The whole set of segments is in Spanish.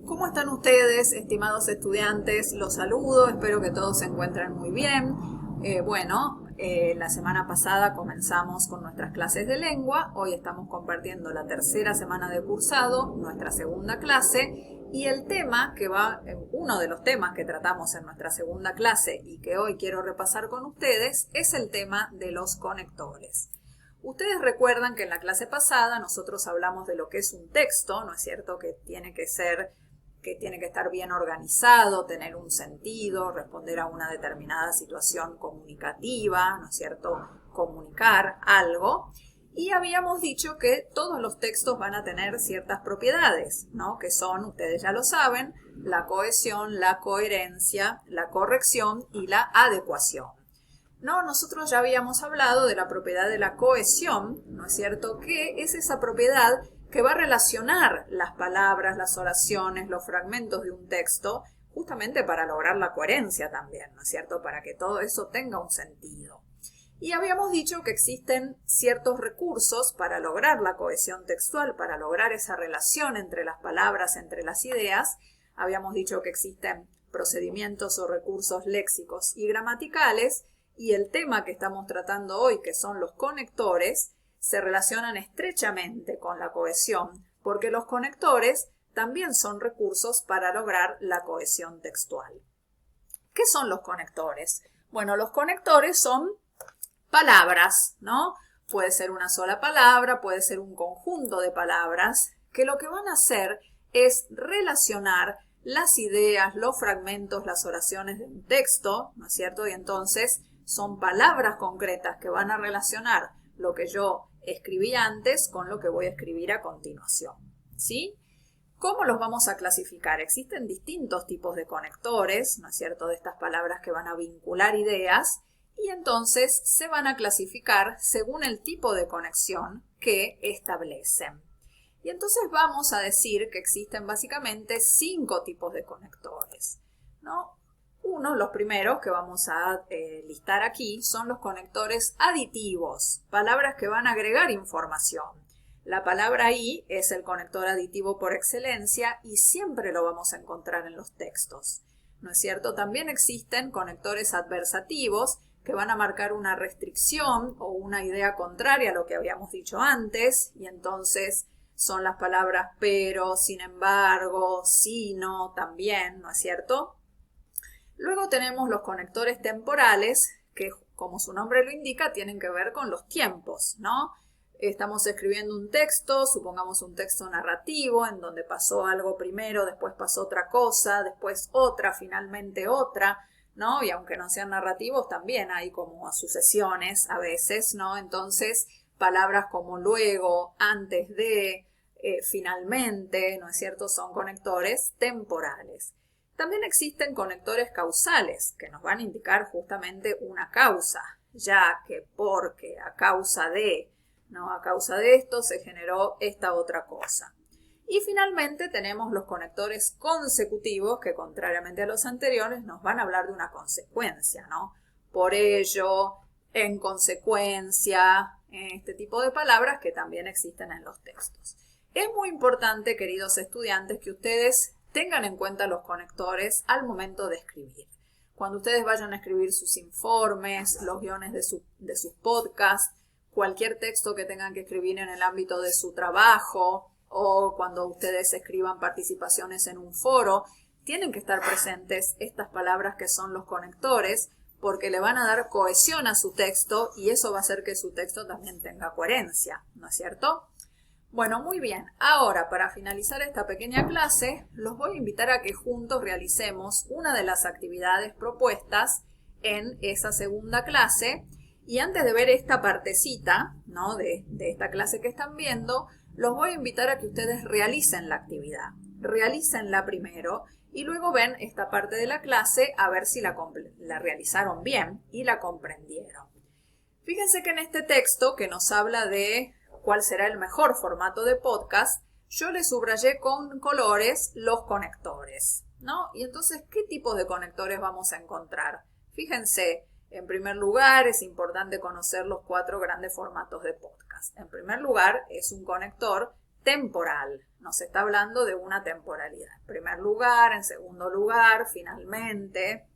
¿Cómo están ustedes, estimados estudiantes? Los saludo, espero que todos se encuentren muy bien. La semana pasada comenzamos con nuestras clases de lengua. Hoy estamos compartiendo la tercera semana de cursado, nuestra segunda clase, y uno de los temas que tratamos en nuestra segunda clase y que hoy quiero repasar con ustedes es el tema de los conectores. Ustedes recuerdan que en la clase pasada nosotros hablamos de lo que es un texto, ¿no es cierto? Que tiene que estar bien organizado, tener un sentido, responder a una determinada situación comunicativa, ¿no es cierto? Comunicar algo. Y habíamos dicho que todos los textos van a tener ciertas propiedades, ¿no? Que son, ustedes ya lo saben, la cohesión, la coherencia, la corrección y la adecuación. No, nosotros ya habíamos hablado de la propiedad de la cohesión, ¿no es cierto? Que es esa propiedad que va a relacionar las palabras, las oraciones, los fragmentos de un texto, justamente para lograr la coherencia también, ¿no es cierto? Para que todo eso tenga un sentido. Y habíamos dicho que existen ciertos recursos para lograr la cohesión textual, para lograr esa relación entre las palabras, entre las ideas. Habíamos dicho que existen procedimientos o recursos léxicos y gramaticales, y el tema que estamos tratando hoy, que son los conectores, se relacionan estrechamente con la cohesión, porque los conectores también son recursos para lograr la cohesión textual. ¿Qué son los conectores? Bueno, los conectores son palabras, ¿no? Puede ser una sola palabra, puede ser un conjunto de palabras, que lo que van a hacer es relacionar las ideas, los fragmentos, las oraciones de un texto, ¿no es cierto? Y entonces son palabras concretas que van a relacionar lo que yo escribí antes con lo que voy a escribir a continuación, ¿sí? ¿Cómo los vamos a clasificar? Existen distintos tipos de conectores, ¿no es cierto?, de estas palabras que van a vincular ideas, y entonces se van a clasificar según el tipo de conexión que establecen. Y entonces vamos a decir que existen básicamente 5 tipos de conectores, ¿no? Los primeros que vamos a listar aquí son los conectores aditivos, palabras que van a agregar información. La palabra y es el conector aditivo por excelencia y siempre lo vamos a encontrar en los textos, ¿no es cierto? También existen conectores adversativos que van a marcar una restricción o una idea contraria a lo que habíamos dicho antes, y entonces son las palabras pero, sin embargo, sino, también, ¿no es cierto? Luego tenemos los conectores temporales, que como su nombre lo indica, tienen que ver con los tiempos, ¿no? Estamos escribiendo un texto, supongamos un texto narrativo, en donde pasó algo primero, después pasó otra cosa, después otra, finalmente otra, ¿no? Y aunque no sean narrativos, también hay como sucesiones a veces, ¿no? Entonces, palabras como luego, antes de, finalmente, ¿no es cierto?, son conectores temporales. También existen conectores causales que nos van a indicar justamente una causa, ya que, porque, a causa de, ¿no? A causa de esto se generó esta otra cosa. Y finalmente tenemos los conectores consecutivos que, contrariamente a los anteriores, nos van a hablar de una consecuencia, ¿no? Por ello, en consecuencia, este tipo de palabras que también existen en los textos. Es muy importante, queridos estudiantes, que ustedes tengan en cuenta los conectores al momento de escribir. Cuando ustedes vayan a escribir sus informes, los guiones de sus podcasts, cualquier texto que tengan que escribir en el ámbito de su trabajo o cuando ustedes escriban participaciones en un foro, tienen que estar presentes estas palabras que son los conectores porque le van a dar cohesión a su texto y eso va a hacer que su texto también tenga coherencia, ¿no es cierto? Bueno, muy bien. Ahora, para finalizar esta pequeña clase, los voy a invitar a que juntos realicemos una de las actividades propuestas en esa segunda clase. Y antes de ver esta partecita, ¿no?, de esta clase que están viendo, los voy a invitar a que ustedes realicen la actividad. Realícenla primero y luego ven esta parte de la clase a ver si la realizaron bien y la comprendieron. Fíjense que en este texto que nos habla de cuál será el mejor formato de podcast, yo le subrayé con colores los conectores, ¿no? Y entonces, ¿qué tipos de conectores vamos a encontrar? Fíjense, en primer lugar, es importante conocer los 4 grandes formatos de podcast. En primer lugar, es un conector temporal, Nos está hablando de una temporalidad. En primer lugar, en segundo lugar, finalmente.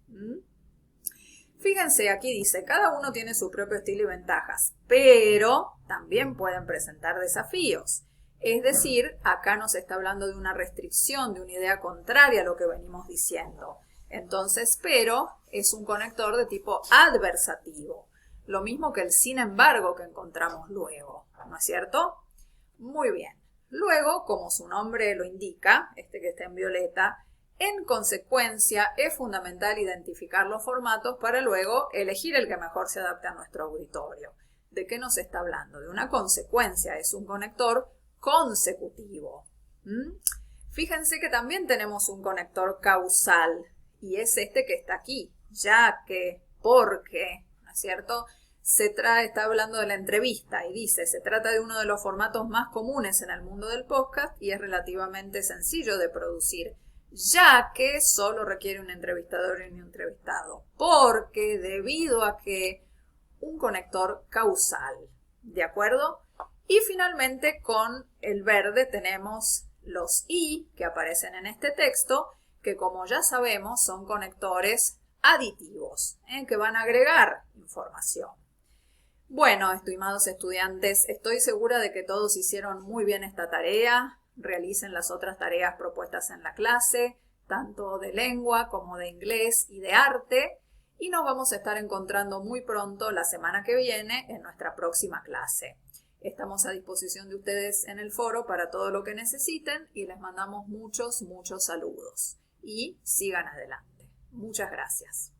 Fíjense, aquí dice, cada uno tiene su propio estilo y ventajas, pero también pueden presentar desafíos. Es decir, acá nos está hablando de una restricción, de una idea contraria a lo que venimos diciendo. Entonces, pero es un conector de tipo adversativo. Lo mismo que el sin embargo que encontramos luego, ¿no es cierto? Muy bien. Luego, como su nombre lo indica, este que está en violeta, en consecuencia es fundamental identificar los formatos para luego elegir el que mejor se adapte a nuestro auditorio. ¿De qué nos está hablando? De una consecuencia, es un conector consecutivo. Fíjense que también tenemos un conector causal y es este que está aquí, ya que, porque, ¿no es cierto? Está hablando de la entrevista y dice, se trata de uno de los formatos más comunes en el mundo del podcast y es relativamente sencillo de producir, ya que solo requiere un entrevistador y un entrevistado, porque debido a que un conector causal, ¿de acuerdo? Y finalmente con el verde tenemos los y que aparecen en este texto, que como ya sabemos son conectores aditivos, que van a agregar información. Bueno, estimados estudiantes, estoy segura de que todos hicieron muy bien esta tarea. Realicen las otras tareas propuestas en la clase, tanto de lengua como de inglés y de arte. Y nos vamos a estar encontrando muy pronto la semana que viene en nuestra próxima clase. Estamos a disposición de ustedes en el foro para todo lo que necesiten y les mandamos muchos saludos. Y sigan adelante. Muchas gracias.